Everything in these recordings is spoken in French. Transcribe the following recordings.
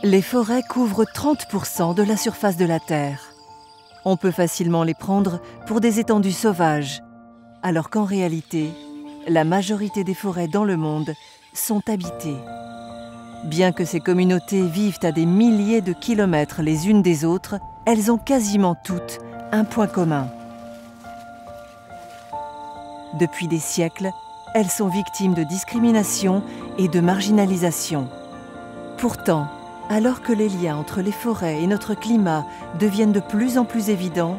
Les forêts couvrent 30% de la surface de la Terre. On peut facilement les prendre pour des étendues sauvages, alors qu'en réalité, la majorité des forêts dans le monde sont habitées. Bien que ces communautés vivent à des milliers de kilomètres les unes des autres, elles ont quasiment toutes un point commun. Depuis des siècles, elles sont victimes de discrimination et de marginalisation. Pourtant, alors que les liens entre les forêts et notre climat deviennent de plus en plus évidents,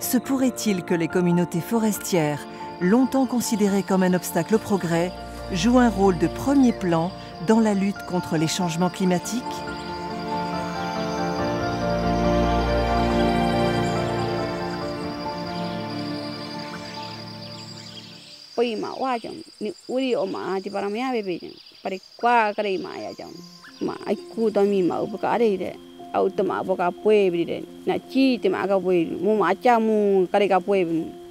se pourrait-il que les communautés forestières, longtemps considérées comme un obstacle au progrès, jouent un rôle de premier plan dans la lutte contre les changements climatiques?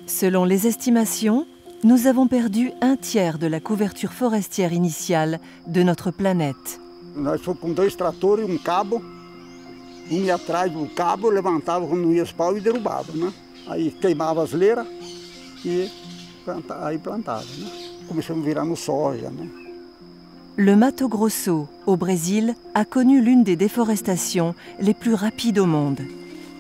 Selon les estimations, nous avons perdu un tiers de la couverture forestière initiale de notre planète. Nós fomos com 2 tratores e cabo, ia atrás do cabo, levantava quando não ia os pau e derrubava, né? Aí queimava as leiras e aí plantava, né? Começamos a virar no soja, né? Le Mato Grosso, au Brésil, a connu l'une des déforestations les plus rapides au monde.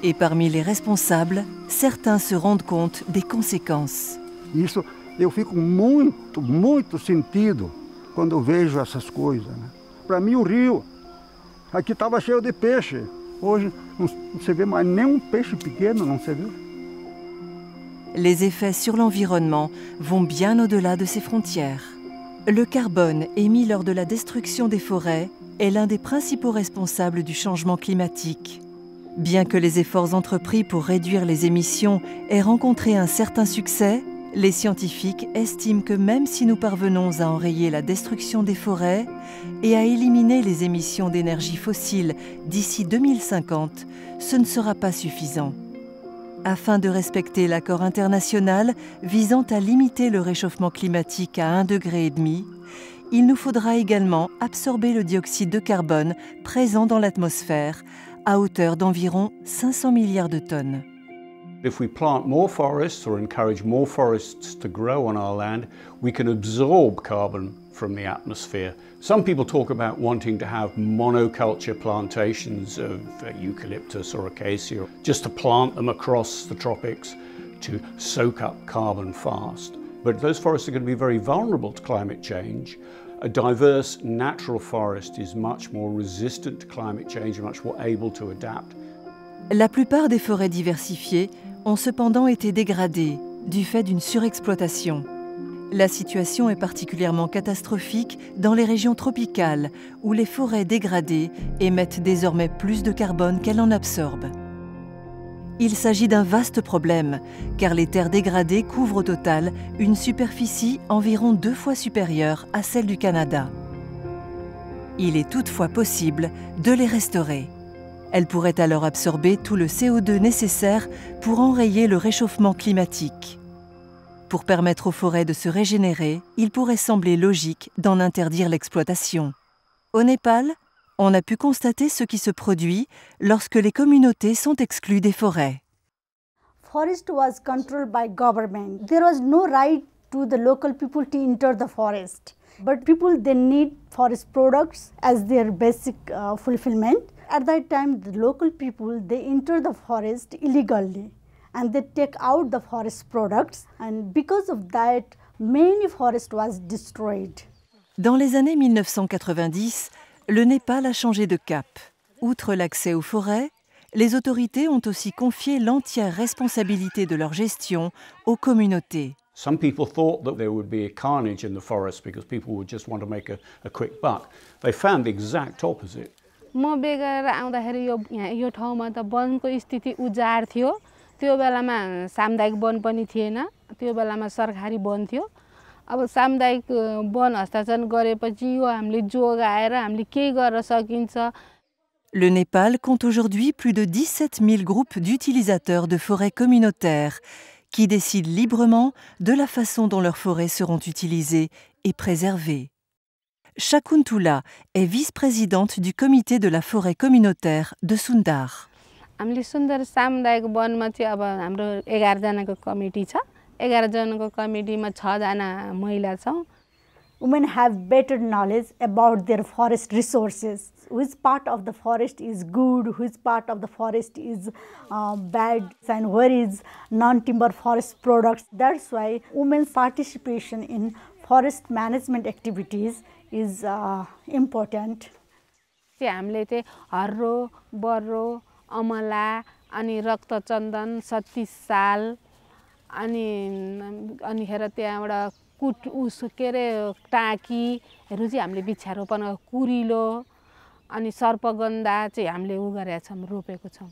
Et parmi les responsables, certains se rendent compte des conséquences. Isso eu fico muito sentido quando eu vejo essas coisas, né? Para mim o rio aqui estava cheio de peixe. Hoje não se vê mais nenhum peixe pequeno, não se vê. Les effets sur l'environnement vont bien au-delà de ces frontières. Le carbone émis lors de la destruction des forêts est l'un des principaux responsables du changement climatique. Bien que les efforts entrepris pour réduire les émissions aient rencontré un certain succès, les scientifiques estiment que même si nous parvenons à enrayer la destruction des forêts et à éliminer les émissions d'énergie fossile d'ici 2050, ce ne sera pas suffisant. Afin de respecter l'accord international visant à limiter le réchauffement climatique à 1,5 degré, il nous faudra également absorber le dioxyde de carbone présent dans l'atmosphère à hauteur d'environ 500 milliards de tonnes. If we plant more forests or encourage more forests to grow on our land, we can absorb carbon from the atmosphere. Some people talk about wanting to have monoculture plantations of eucalyptus or acacia, just to plant them across the tropics to soak up carbon fast. But those forests are going to be very vulnerable to climate change. A diverse natural forest is much more resistant to climate change and much more able to adapt. La plupart des forêts diversifiées ont cependant été dégradées du fait d'une surexploitation. La situation est particulièrement catastrophique dans les régions tropicales où les forêts dégradées émettent désormais plus de carbone qu'elles en absorbent. Il s'agit d'un vaste problème car les terres dégradées couvrent au total une superficie environ 2 fois supérieure à celle du Canada. Il est toutefois possible de les restaurer. Elles pourraient alors absorber tout le CO2 nécessaire pour enrayer le réchauffement climatique. Pour permettre aux forêts de se régénérer, il pourrait sembler logique d'en interdire l'exploitation. Au Népal, on a pu constater ce qui se produit lorsque les communautés sont exclues des forêts. Forest was controlled by government. There was no right to the local people to enter the forest. But people, they need forest products as their basic fulfillment. At that time, the local people, they enter the forest illegally and they take out the forest products, and because of that, many forest was destroyed. Dans les années 1990, le Népal a changé de cap. Outre l'accès aux forêts, les autorités ont aussi confié l'entière responsabilité de leur gestion aux communautés. Some people thought that there would be a carnage in the forest because people would just want to make a quick buck. They found the exact opposite. म बेगर आउँदाखेरि यो ठाउँमा त वनको स्थिति उजाड थियो त्यो बेलामा सामुदायिक वन पनि थिएन त्यो बेलामा सरकारी वन थियो अब सामुदायिक वन हस्तान्तरण गरेपछि यो हामीले जोगाएर हामीले के गर्न सकिन्छ. Le Népal compte aujourd'hui plus de 17 000 groupes d'utilisateurs de forêts communautaires qui décident librement de la façon dont leurs forêts seront utilisées et préservées. Shakuntula est vice-présidente du comité de la forêt communautaire de Sundar. हामीले सुन्दर सामुदायिक वनमा चाहिँ अब हाम्रो 11 जनाको कमिटी छ 11 जनाको कमिटीमा 6 जना महिला छौं. Women have better knowledge about their forest resources. Which part of the forest is good, which part of the forest is bad, and where is non-timber forest products. That's why women's participation in forest management activities is important. हामीले चाहिँ harrow, Burrow, अमला अनि रक्तचन्दन 36 साल अनि हेर त्यहाँबाट कुट उस के रे टाकीहरु चाहिँ हामीले वृक्षारोपण कुरिलो अनि सर्पगन्धा चाहिँ हामीले उ गरेका छौं रोपेको छौं.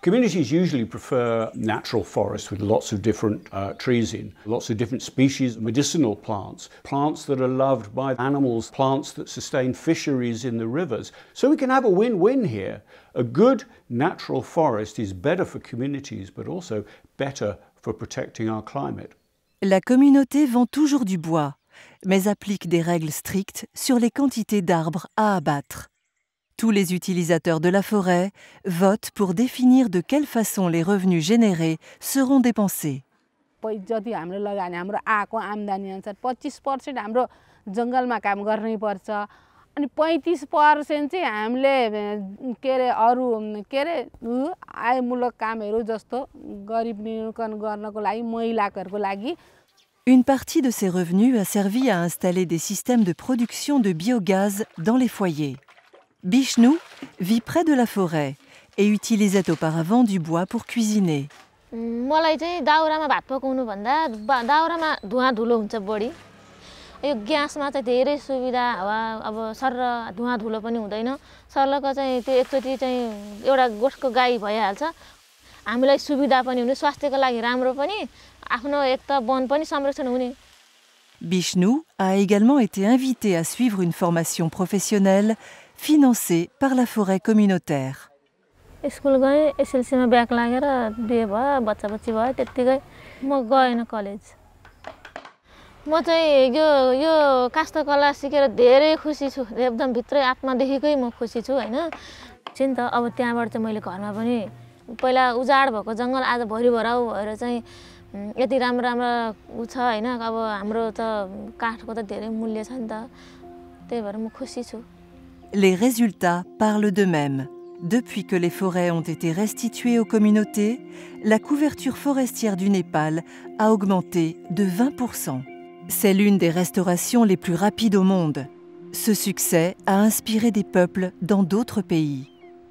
Communities usually prefer natural forests with lots of different trees in, lots of different species of medicinal plants, plants that are loved by animals, plants that sustain fisheries in the rivers. So we can have a win-win here. A good natural forest is better for communities, but also better for protecting our climate. La communauté vend toujours du bois, mais applique des règles strictes sur les quantités d'arbres à abattre. Tous les utilisateurs de la forêt votent pour définir de quelle façon les revenus générés seront dépensés. जति हामीले लगानी हाम्रो आको आम्दानी अनुसार 25% हाम्रो जंगलमा काम गर्नै पर्छ अनि 35% चाहिँ हामीले के रे अरु के रे आयमूलक कामहरु जस्तो गरिब निर्धन गर्नको लागि महिलाहरुको लागि. Une partie de ces revenus a servi à installer des systèmes de production de biogaz dans les foyers. Bishnu vit près de la forêt et utilisait auparavant du bois pour cuisiner. मलाई चाहिँ दाउरामा भात पकाउनु भन्दा दाउरामा धुवा धुलो हुन्छ बढी. यो ग्यासमा चाहिँ धेरै सुविधा अब सर धुवा धुलो पनि हुँदैन. सरलको चाहिँ त्यो एकचोटी चाहिँ एउटा गोठको गाई भइहाल्छ. हामीलाई सुविधा पनि हुने स्वास्थ्यको लागि राम्रो पनि आफ्नो एक त वन पनि संरक्षण हुने. Bishnu a également été invité à suivre une formation professionnelle financée par la forêt communautaire. School गए एसएलसीमा ब्याक लागेर बिहे भयो बच्चा बच्ची भयो त्यतिकै म गएन कलेज. म चाहिँ यो काष्ठकला सिकेर धेरै खुसी छु. एकदम भित्रै आत्मादेखिकै म खुसी छु हैन. चिन त अब त्यहाँबाट चाहिँ मैले घरमा पनि पहिला उजाड भएको जंगल आज भरिभराउ भएर चाहिँ यति राम्रो राम्रो उ छ हैन. अब हाम्रो त काठको त धेरै मूल्य छ नि त. त्यही भएर म खुसी छु. Les résultats parlent d'eux-mêmes. Depuis que les forêts ont été restituées aux communautés, la couverture forestière du Népal a augmenté de 20%. C'est l'une des restaurations les plus rapides au monde. Ce succès a inspiré des peuples dans d'autres pays.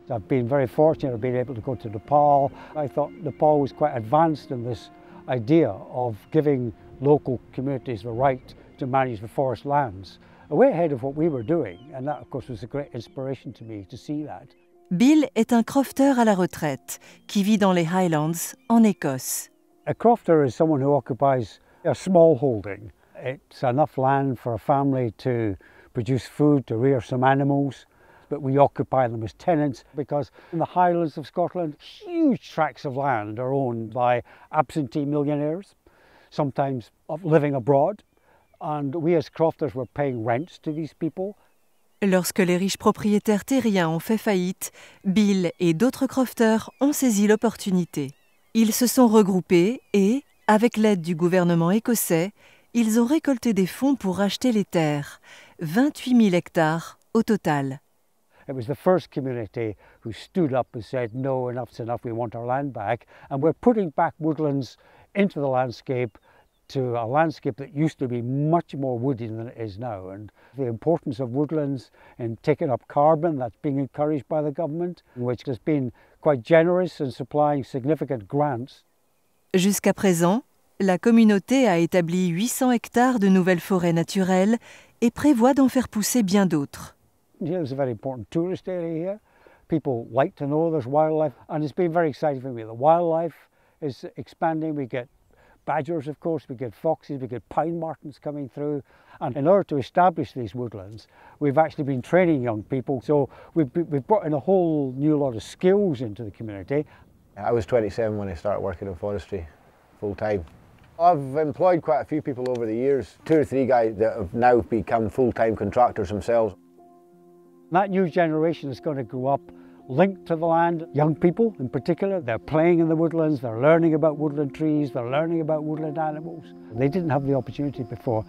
I've been very fortunate of being able to go to Nepal. I thought Nepal was quite advanced in this idea of giving local communities the right to manage the forest lands. Way ahead of what we were doing, and that of course was a great inspiration to me to see that. Bill est un crofter à la retraite qui vit dans les Highlands en Écosse. A crofter is someone who occupies a small holding. It's enough land for a family to produce food, to rear some animals, but we occupy them as tenants because in the Highlands of Scotland, huge tracts of land are owned by absentee millionaires, sometimes living abroad, and we as crofters were paying rents to these people. Lorsque les riches propriétaires terriens ont fait faillite, Bill et d'autres crofters ont saisi l'opportunité. Ils se sont regroupés et, avec l'aide du gouvernement écossais, ils ont récolté des fonds pour racheter les terres, 28 000 hectares au total. It was the first community who stood up and said, no, enough's enough, we want our land back. And we're putting back woodlands into the landscape to a landscape that used to be much more woody than it is now. And the importance of woodlands in taking up carbon, that's being encouraged by the government, which has been quite generous in supplying significant grants. Jusqu'à présent, la communauté a établi 800 hectares de nouvelles forêts naturelles et prévoit d'en faire pousser bien d'autres. It's a very important tourist area here. People like to know there's wildlife, and it's been very exciting for me. The wildlife is expanding. We get badgers, of course, we get foxes, we get pine martens coming through. And in order to establish these woodlands, we've actually been training young people. So we've brought in a whole new lot of skills into the community. I was 27 when I started working in forestry full time. I've employed quite a few people over the years, 2 or 3 guys that have now become full-time contractors themselves. That new generation is going to grow up linked to the land. Young people in particular, they're playing in the woodlands, they're learning about woodland trees, they're learning about woodland animals. They didn't have the opportunity before.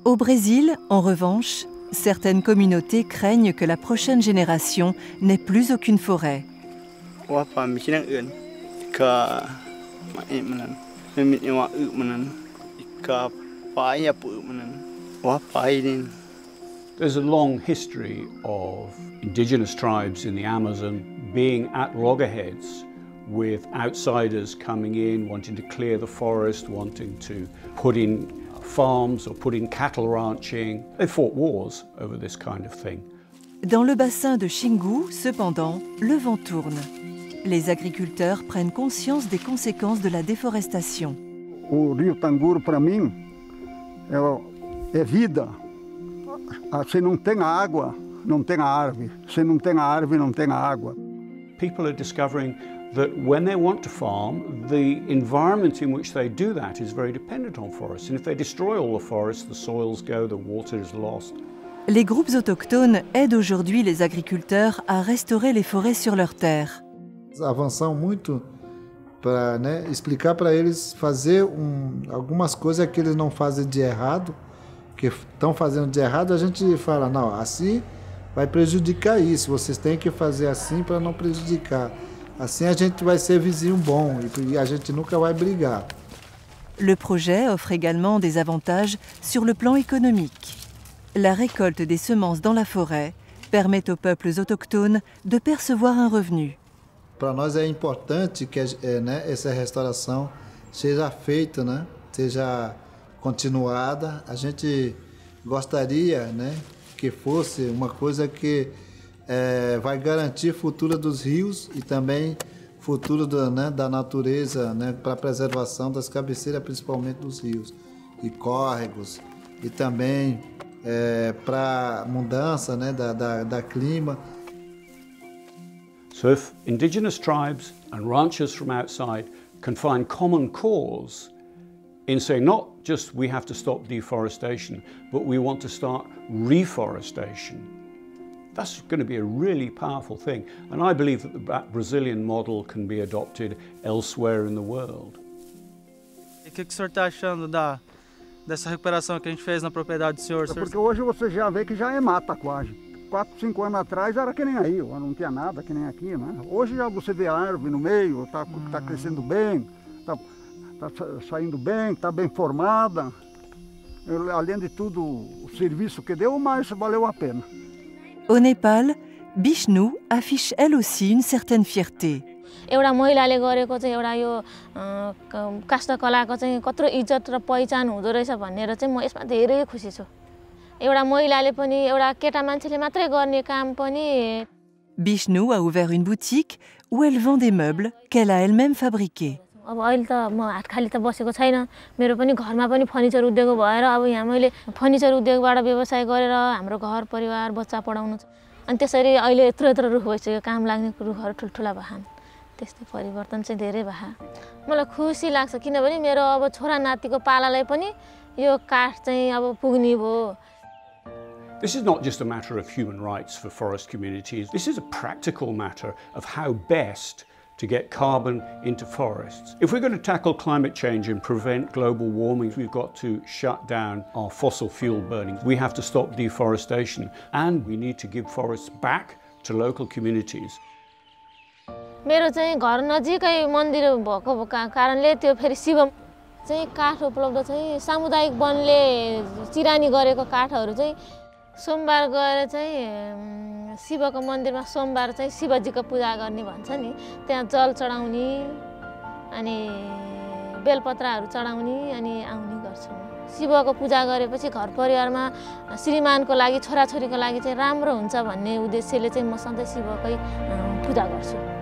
Au Brésil, en revanche, certaines communautés craignent que la prochaine génération n'ait plus aucune forêt. There's a long history of indigenous tribes in the Amazon being at loggerheads with outsiders coming in, wanting to clear the forest, wanting to put in farms or put in cattle ranching. They fought wars over this kind of thing. Dans le bassin de Xingu, cependant, le vent tourne. Les agriculteurs prennent conscience des conséquences de la déforestation. O rio Tanguro, para mim, é vida. Se não tem água, não tem árvore. Se não tem árvore, não tem água. People are discovering that when they want to farm, the environment in which they do that is very dependent on forests. And if they destroy all the forests, the soils go, the water is lost. Les groupes autochtones aident aujourd'hui les agriculteurs à restaurer les forêts sur leurs terres. Avançamos muito para explicar para eles fazer algumas coisas que eles não fazem de errado, que estão fazendo de errado, a gente fala, não, assim vai prejudicar isso, vocês têm que fazer assim para não prejudicar. Assim a gente vai ser vizinho bom e a gente nunca vai brigar. Le projet offre également des avantages sur le plan économique. La récolte des semences dans la forêt permet aux peuples autochtones de percevoir un revenu. Para nós é importante que essa restauração seja feita, seja continuada. A gente gostaria que fosse uma coisa que vai garantir o futuro dos rios e também o futuro da natureza, para a preservação das cabeceiras, principalmente dos rios e córregos, e também para a mudança da clima. So if indigenous tribes and ranchers from outside can find common cause in saying not just we have to stop deforestation, but we want to start reforestation, that's going to be a really powerful thing. And I believe that the Brazilian model can be adopted elsewhere in the world. E o que o senhor está achando dessa recuperação que a gente fez na propriedade do senhor? Porque hoje você já vê que já é mata quase. 4, 5 anos atrás era que nem aí, não tinha nada que nem aqui, Hoje já você vê a árvore no meio, está crescendo bem, está saindo bem, está bem formada. Além de tudo, o serviço que deu, mas valeu a pena. Au Népal, Bishnu affiche elle aussi une certaine fierté. एउटा महिलाले गरेको चाहिँ एउटा यो काष्ठकलाको चाहिँ कत्रो इज्जत र पहिचान हुँदो रहेछ भनेर चाहिँ म यसमा धेरै खुसी छु. एउटा महिलाले पनि एउटा केटा मान्छेले मात्रै गर्ने काम पनि. Bishnu a ouvert une boutique où elle vend des meubles qu'elle a elle-même fabriqués. अब अहिले त म हात खाली त बसेको छैन. मेरो पनि घरमा पनि फर्निचर उद्योग भएर अब यहाँ मैले फर्निचर उद्योगबाट व्यवसाय गरेर हाम्रो घर परिवार बच्चा पढाउनु. अनि त्यसरी अहिले यत्रो रुख भइसक्यो, काम लाग्ने रुखहरू ठुल्ठुला भएन. त्यस्तै परिवर्तन चाहिँ धेरै भयो. मलाई खुसी लाग्छ किनभने मेरो अब छोरा नातिको पालालाई पनि यो काठ चाहिँ अब पुग्ने भयो. This is not just a matter of human rights for forest communities. This is a practical matter of how best to get carbon into forests. If we're going to tackle climate change and prevent global warming, we've got to shut down our fossil fuel burning. We have to stop deforestation, and we need to give forests back to local communities. मेरो चाहिँ घर नजिकै मन्दिर भएको कारणले त्यो फेरि शिव चाहिँ काठ उपलब्ध चाहिँ सामुदायिक वनले चिरानी गरेको काठहरू चाहिँ सोमबार गएर चाहिँ शिवको मन्दिरमा सोमबार चाहिँ शिवजीको पूजा गर्ने भन्छ नि, त्यहाँ जल चढाउने अनि बेलपत्रहरू चढाउने अनि आउने गर्छ. गर्छु शिवको पूजा गरेपछि घर परिवारमा श्रीमानको लागि छोराछोरीको लागि चाहिँ राम्रो हुन्छ भन्ने उद्देश्यले चाहिँ म सधैँ शिवकै पूजा गर्छु